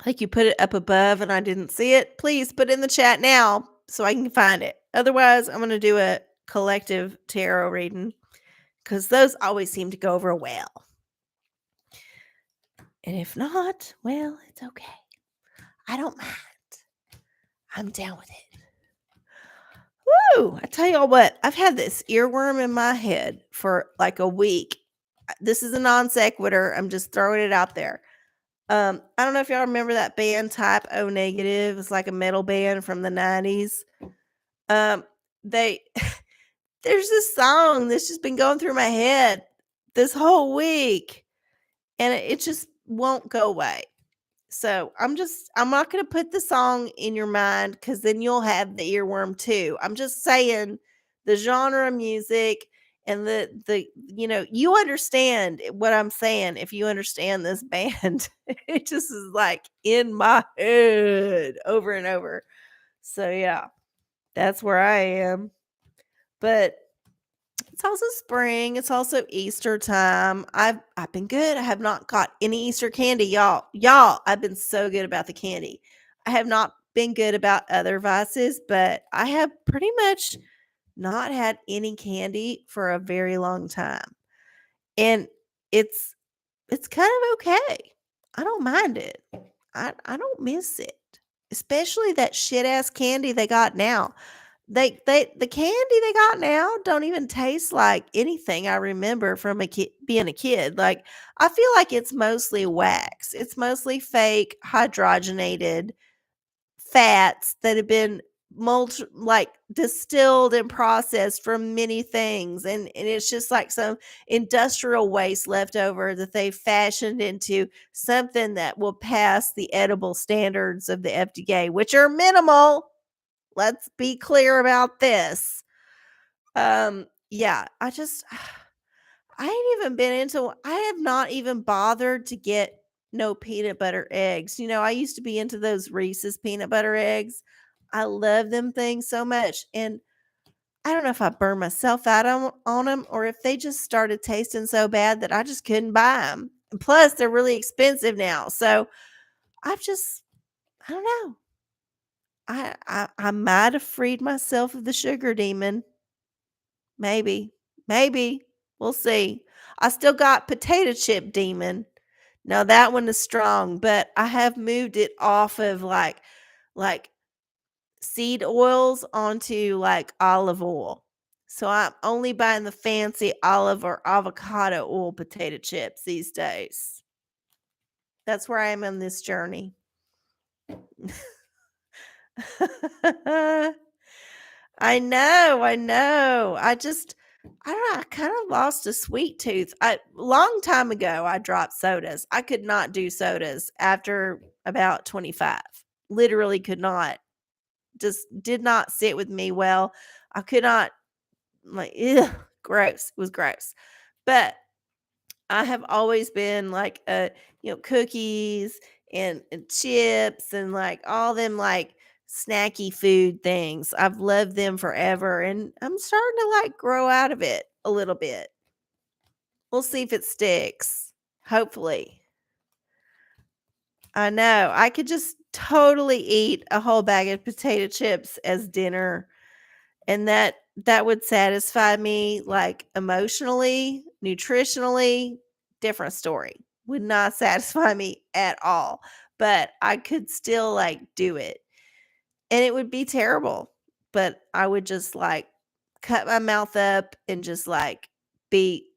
[SPEAKER 1] like you put it up above and I didn't see it, please put it in the chat now so I can find it. Otherwise, I'm going to do a collective tarot reading because those always seem to go over well. And if not, well, it's okay. I don't mind. I'm down with it. Woo! I tell y'all what, I've had this earworm in my head for like a week. This is a non sequitur. I'm just throwing it out there. I don't know if y'all remember that band Type O Negative. It's like a metal band from the 90s. They there's this song that's just been going through my head this whole week, and it just won't go away. So I'm not going to put the song in your mind because then you'll have the earworm too. I'm just saying the genre of music and the you understand what I'm saying if you understand this band. It just is like in my head over and over. So yeah, that's where I am. But it's also spring. It's also Easter time. I've been good. I have not got any Easter candy, y'all. Y'all, I've been so good about the candy. I have not been good about other vices, but I have pretty much not had any candy for a very long time. And it's it's kind of okay. I don't mind it. I don't miss it. Especially that shit ass candy they got now. They the candy they got now don't even taste like anything I remember from being a kid. Like, I feel like it's mostly wax. It's mostly fake hydrogenated fats that have been like distilled and processed from many things, and it's just like some industrial waste left over that they fashioned into something that will pass the edible standards of the FDA, which are minimal. Let's be clear about this. Yeah, I ain't even been into I have not even bothered to get no peanut butter eggs. I used to be into those Reese's peanut butter eggs. I love them things so much. And I don't know if I burned myself out on them or if they just started tasting so bad that I just couldn't buy them. And plus, they're really expensive now. So I don't know. I might have freed myself of the sugar demon. Maybe. Maybe. We'll see. I still got potato chip demon. Now that one is strong, but I have moved it off of like seed oils onto like olive oil. So I'm only buying the fancy olive or avocado oil potato chips these days. That's where I am on this journey. I know, I know. I don't know, I kind of lost a sweet tooth. Long time ago I dropped sodas. I could not do sodas after about 25. Literally could not. Just did not sit with me well. I could not, like, ugh, gross. It was gross. But I have always been like cookies and chips and like all them like snacky food things. I've loved them forever and I'm starting to like grow out of it a little bit. We'll see if it sticks. Hopefully. I know. I could just totally eat a whole bag of potato chips as dinner and that would satisfy me like emotionally, nutritionally, different story. Would not satisfy me at all, but I could still like do it. And it would be terrible, but I would just like cut my mouth up and just like be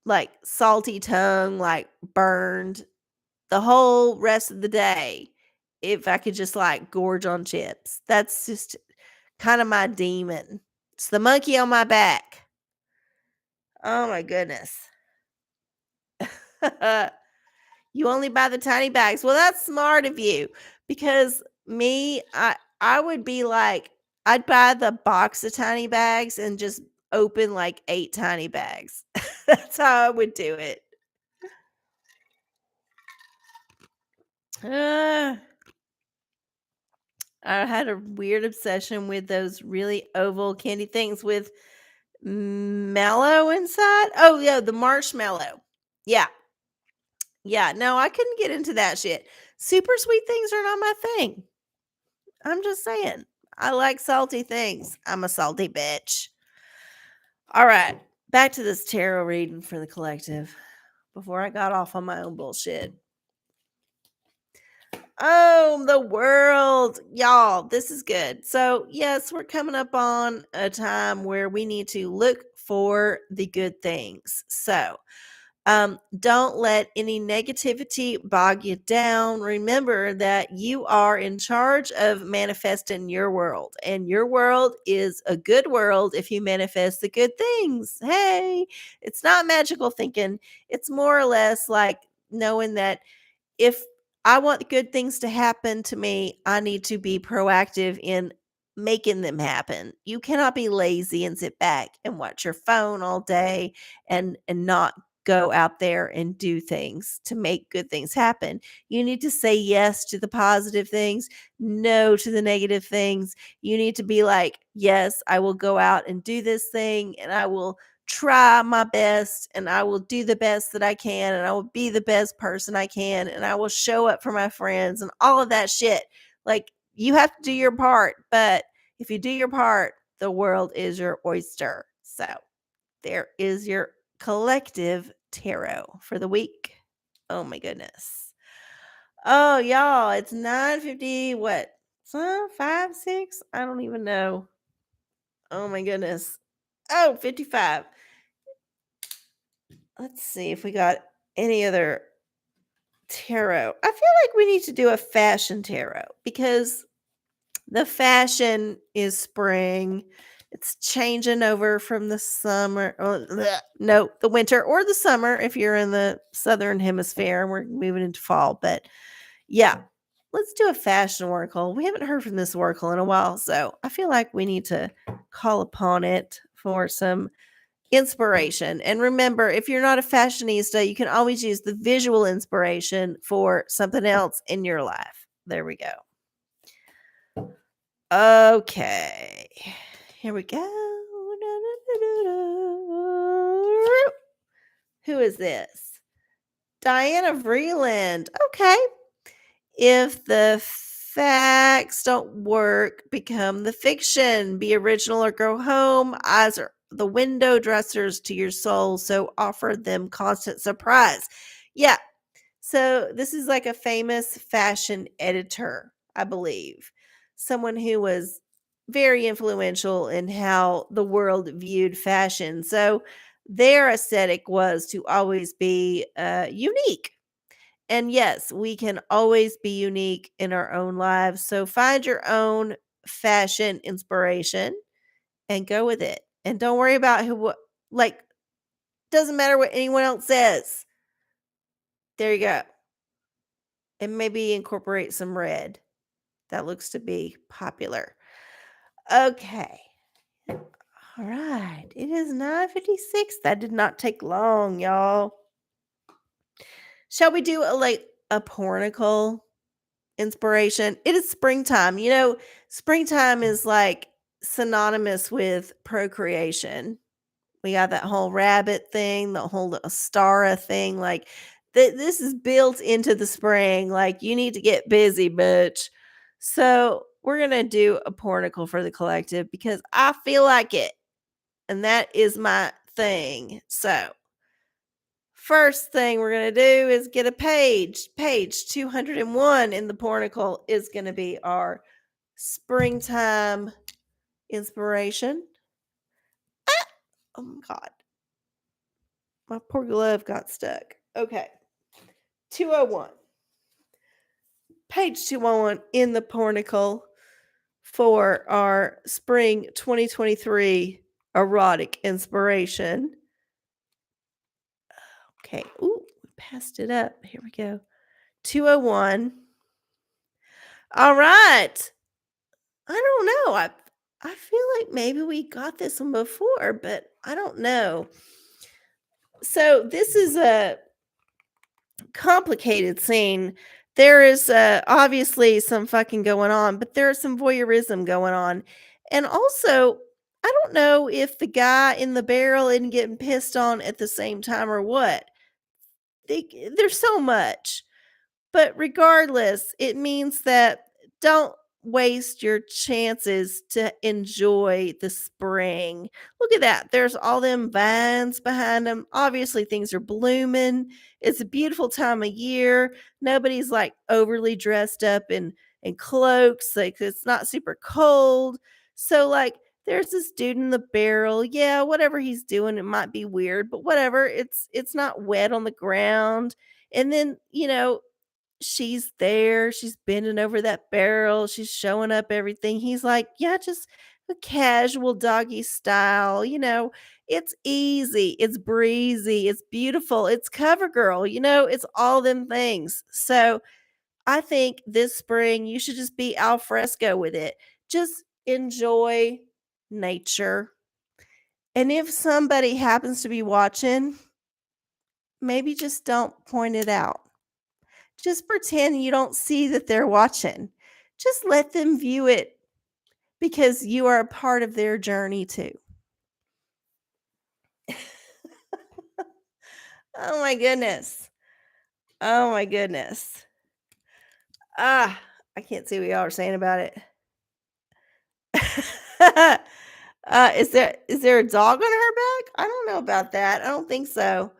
[SPEAKER 1] like salty tongue, like burned the whole rest of the day if I could just like gorge on chips. That's just kind of my demon. It's the monkey on my back. Oh my goodness. You only buy the tiny bags. Well, that's smart of you because I would be like I'd buy the box of tiny bags and just open like 8 tiny bags. That's how I would do it. Uh, I had a weird obsession with those really oval candy things with mellow inside. Oh, yeah, the marshmallow. Yeah. Yeah, no, I couldn't get into that shit. Super sweet things are not my thing. I'm just saying. I like salty things. I'm a salty bitch. All right, back to this tarot reading for the collective before I got off on my own bullshit. Oh, the world. Y'all, this is good. So, yes, we're coming up on a time where we need to look for the good things. So, don't let any negativity bog you down. Remember that you are in charge of manifesting your world, and your world is a good world if you manifest the good things. Hey, it's not magical thinking, it's more or less like knowing that if I want good things to happen to me, I need to be proactive in making them happen. You cannot be lazy and sit back and watch your phone all day and not go out there and do things to make good things happen. You need to say yes to the positive things, no to the negative things. You need to be like, yes, I will go out and do this thing and I will try my best and I will do the best that I can and I will be the best person I can and I will show up for my friends and all of that shit. Like you have to do your part, but if you do your part, the world is your oyster. So there is your collective tarot for the week. Oh my goodness. Oh y'all, it's 9:50 what? 5 6? I don't even know. Oh my goodness. Oh, 55. Let's see if we got any other tarot. I feel like we need to do a fashion tarot because the fashion is spring. It's changing over from the summer. No, the winter or the summer if you're in the southern hemisphere and we're moving into fall. But yeah, let's do a fashion oracle. We haven't heard from this oracle in a while, so I feel like we need to call upon it for some inspiration. And remember, if you're not a fashionista, you can always use the visual inspiration for something else in your life. There we go. Okay. Here we go. Who is this? Diana Vreeland. Okay. If the facts don't work, become the fiction. Be original or go home. Eyes are the window dressers to your soul, so offer them constant surprise. Yeah. So this is like a famous fashion editor, I believe. Someone who was very influential in how the world viewed fashion. So their aesthetic was to always be unique, and yes, we can always be unique in our own lives. So find your own fashion inspiration and go with it. And don't worry about like, doesn't matter what anyone else says. There you go. And maybe incorporate some red. That looks to be popular. Okay. All right. It is 9:56. That did not take long, y'all. Shall we do a pornicle inspiration? It is springtime. Springtime is like synonymous with procreation. We got that whole rabbit thing, the whole Astara thing. Like, this is built into the spring. Like, you need to get busy, bitch. So, we're going to do a pornicle for the collective because I feel like it. And that is my thing. So, first thing we're going to do is get a page. Page 201 in the pornicle is going to be our springtime inspiration. Oh my God. My poor glove got stuck. Okay. 201. Page 201 in the pornicle for our spring 2023 erotic inspiration. Okay. Ooh, we passed it up. Here we go. 201. All right. I don't know. I feel like maybe we got this one before, but I don't know. So this is a complicated scene. There is obviously some fucking going on, but there's some voyeurism going on. And also, I don't know if the guy in the barrel isn't getting pissed on at the same time or what. There's so much. But regardless, it means that don't waste your chances to enjoy the spring. Look at that. There's all them vines behind them. Obviously, things are blooming. It's a beautiful time of year. Nobody's like overly dressed up in cloaks. Like, it's not super cold. So, like, there's this dude in the barrel. Yeah, whatever he's doing, it might be weird, but whatever. It's not wet on the ground. And then, she's there, she's bending over that barrel, she's showing up everything. He's like, "Yeah, just a casual doggy style, it's easy, it's breezy, it's beautiful, it's cover girl, it's all them things." So, I think this spring you should just be al fresco with it. Just enjoy nature. And if somebody happens to be watching, maybe just don't point it out. Just pretend you don't see that they're watching. Just let them view it because you are a part of their journey too. Oh my goodness. Oh my goodness. Ah, I can't see what y'all are saying about it. Is there a dog on her back? I don't know about that. I don't think so.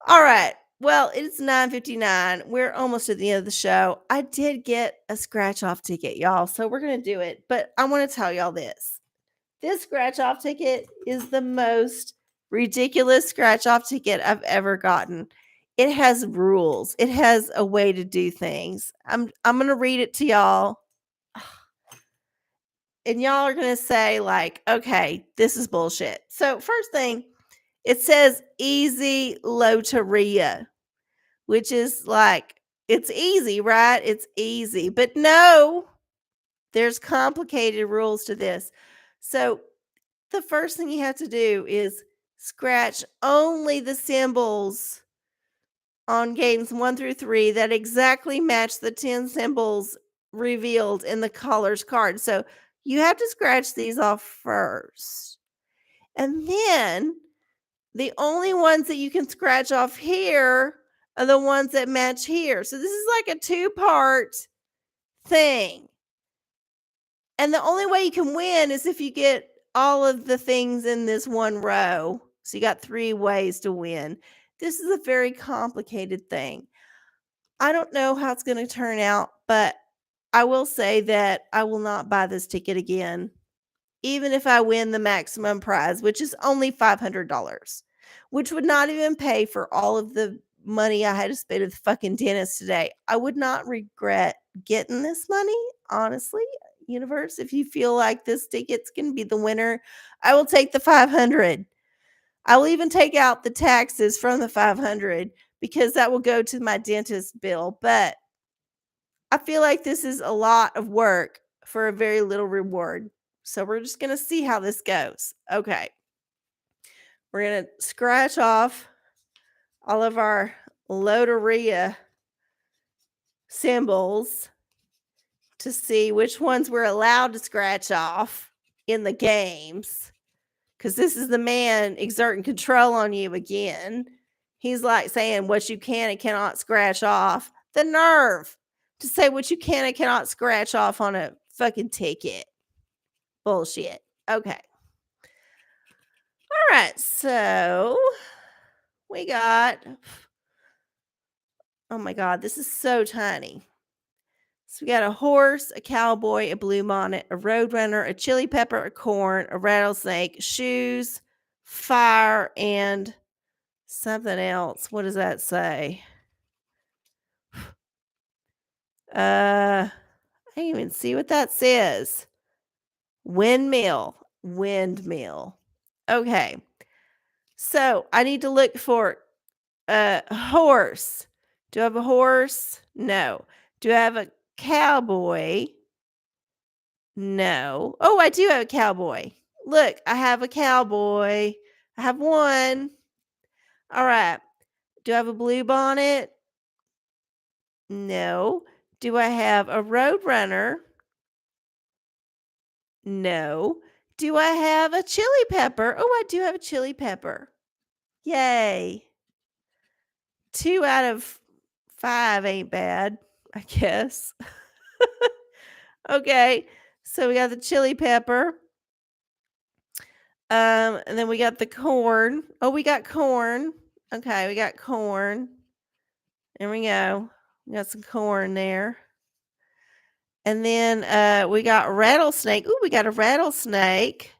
[SPEAKER 1] All right. Well, it's 9:59. We're almost at the end of the show. I did get a scratch off ticket, y'all. So we're going to do it. But I want to tell y'all this. This scratch off ticket is the most ridiculous scratch off ticket I've ever gotten. It has rules. It has a way to do things. I'm going to read it to y'all. And y'all are going to say like, "Okay, this is bullshit." So, first thing, it says easy loteria, which is like it's easy, right? It's easy. But no, there's complicated rules to this. So, the first thing you have to do is scratch only the symbols on games 1 through 3 that exactly match the 10 symbols revealed in the caller's card. So you have to scratch these off first. And then the only ones that you can scratch off here are the ones that match here. So this is like a two-part thing. And the only way you can win is if you get all of the things in this one row. So you got 3 ways to win. This is a very complicated thing. I don't know how it's going to turn out, but I will say that I will not buy this ticket again, even if I win the maximum prize, which is only $500, which would not even pay for all of the money I had to spend at the fucking dentist today. I would not regret getting this money, honestly. Universe, if you feel like this ticket's going to be the winner, I will take the 500. I will even take out the taxes from the 500 because that will go to my dentist bill. But I feel like this is a lot of work for a very little reward. So we're just going to see how this goes. Okay. We're going to scratch off all of our loteria symbols to see which ones we're allowed to scratch off in the games. Because this is the man exerting control on you again. He's like saying what you can and cannot scratch off. The nerve to say what you can and cannot scratch off on a fucking ticket. Bullshit. Okay. All right. So we got, oh my God, this is so tiny. So we got a horse, a cowboy, a blue bonnet, a roadrunner, a chili pepper, a corn, a rattlesnake, shoes, fire, and something else. What does that say? I can't even see what that says. Windmill. Okay. So I need to look for a horse. Do I have a horse? No. Do I have a cowboy? No. Oh, I do have a cowboy. Look, I have a cowboy. I have one. All right. Do I have a blue bonnet? No. Do I have a roadrunner? No. Do I have a chili pepper? Oh, I do have a chili pepper. Yay. 2 out of 5 ain't bad, I guess. Okay. So we got the chili pepper. And then we got the corn. Oh, we got corn. Okay, we got corn. There we go. We got some corn there. And then we got rattlesnake. Ooh, we got a rattlesnake.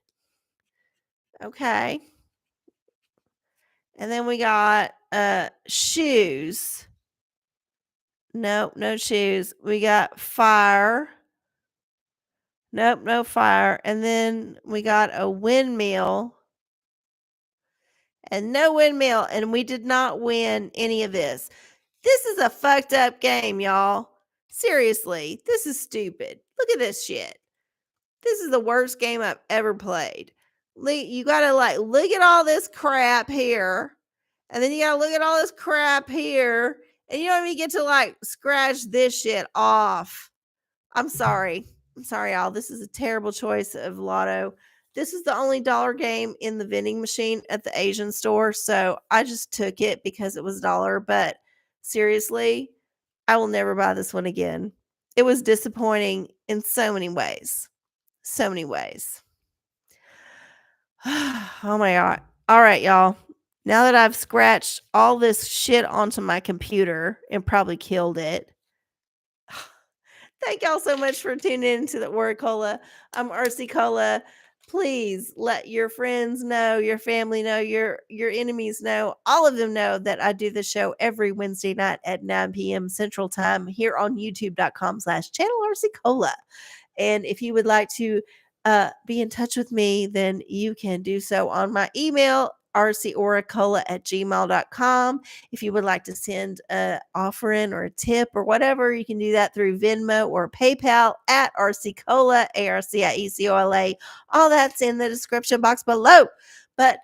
[SPEAKER 1] Okay. And then we got shoes. Nope, no shoes. We got fire. Nope, no fire. And then we got a windmill. And no windmill. And we did not win any of this. This is a fucked up game, y'all. Seriously, this is stupid. Look at this shit. This is the worst game I've ever played. You gotta look at all this crap here. And then you gotta look at all this crap here. And you don't even get to scratch this shit off. I'm sorry. I'm sorry, y'all. This is a terrible choice of lotto. This is the only dollar game in the vending machine at the Asian store. So I just took it because it was $1. But seriously, I will never buy this one again. It was disappointing in so many ways. So many ways. Oh my God. All right, y'all. Now that I've scratched all this shit onto my computer and probably killed it. Thank y'all so much for tuning in to the OraCola. I'm RC Cola. Please let your friends know, your family know, your enemies know, all of them know that I do the show every Wednesday night at 9 p.m. Central Time here on youtube.com/channel RC Cola. And if you would like to be in touch with me, then you can do so on my email, rcoracola@gmail.com. If you would like to send an offering or a tip or whatever, you can do that through Venmo or PayPal at rcola, ARCIECOLA. All that's in the description box below. But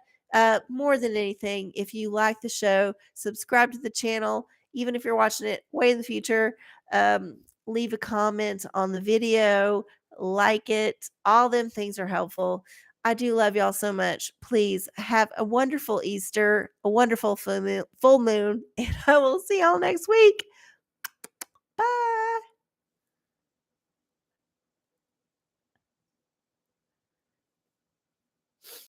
[SPEAKER 1] more than anything, if you like the show, subscribe to the channel. Even if you're watching it way in the future, leave a comment on the video, like it. All them things are helpful. I do love y'all so much. Please have a wonderful Easter, a wonderful full moon, and I will see y'all next week. Bye.